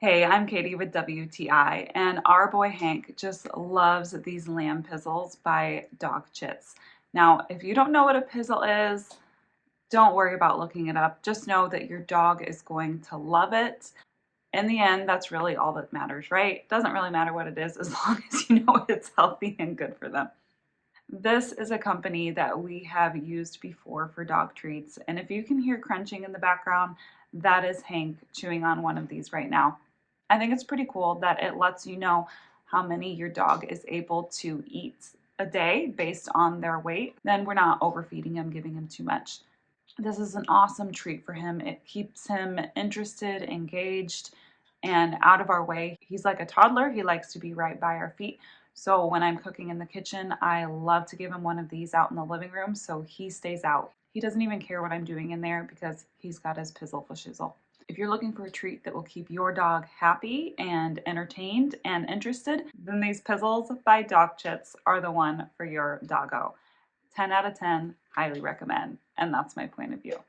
Hey, I'm Katie with WTI, and our boy Hank just loves these lamb pizzles by Dog Chits. Now, if you don't know what a pizzle is, don't worry about looking it up. Just know that your dog is going to love it. In the end, that's really all that matters, right? Doesn't really matter what it is as long as you know it's healthy and good for them. This is a company that we have used before for dog treats, and if you can hear crunching in the background, that is Hank chewing on one of these right now. I think it's pretty cool that it lets you know how many your dog is able to eat a day based on their weight. Then we're not overfeeding him, giving him too much. This is an awesome treat for him. It keeps him interested, engaged, and out of our way. He's like a toddler. He likes to be right by our feet. So when I'm cooking in the kitchen, I love to give him one of these out in the living room so he stays out. He doesn't even care what I'm doing in there because he's got his pizzle for shizzle. If you're looking for a treat that will keep your dog happy and entertained and interested, then these pizzles by Dog Chits are the one for your doggo. 10 out of 10, highly recommend. And that's my point of view.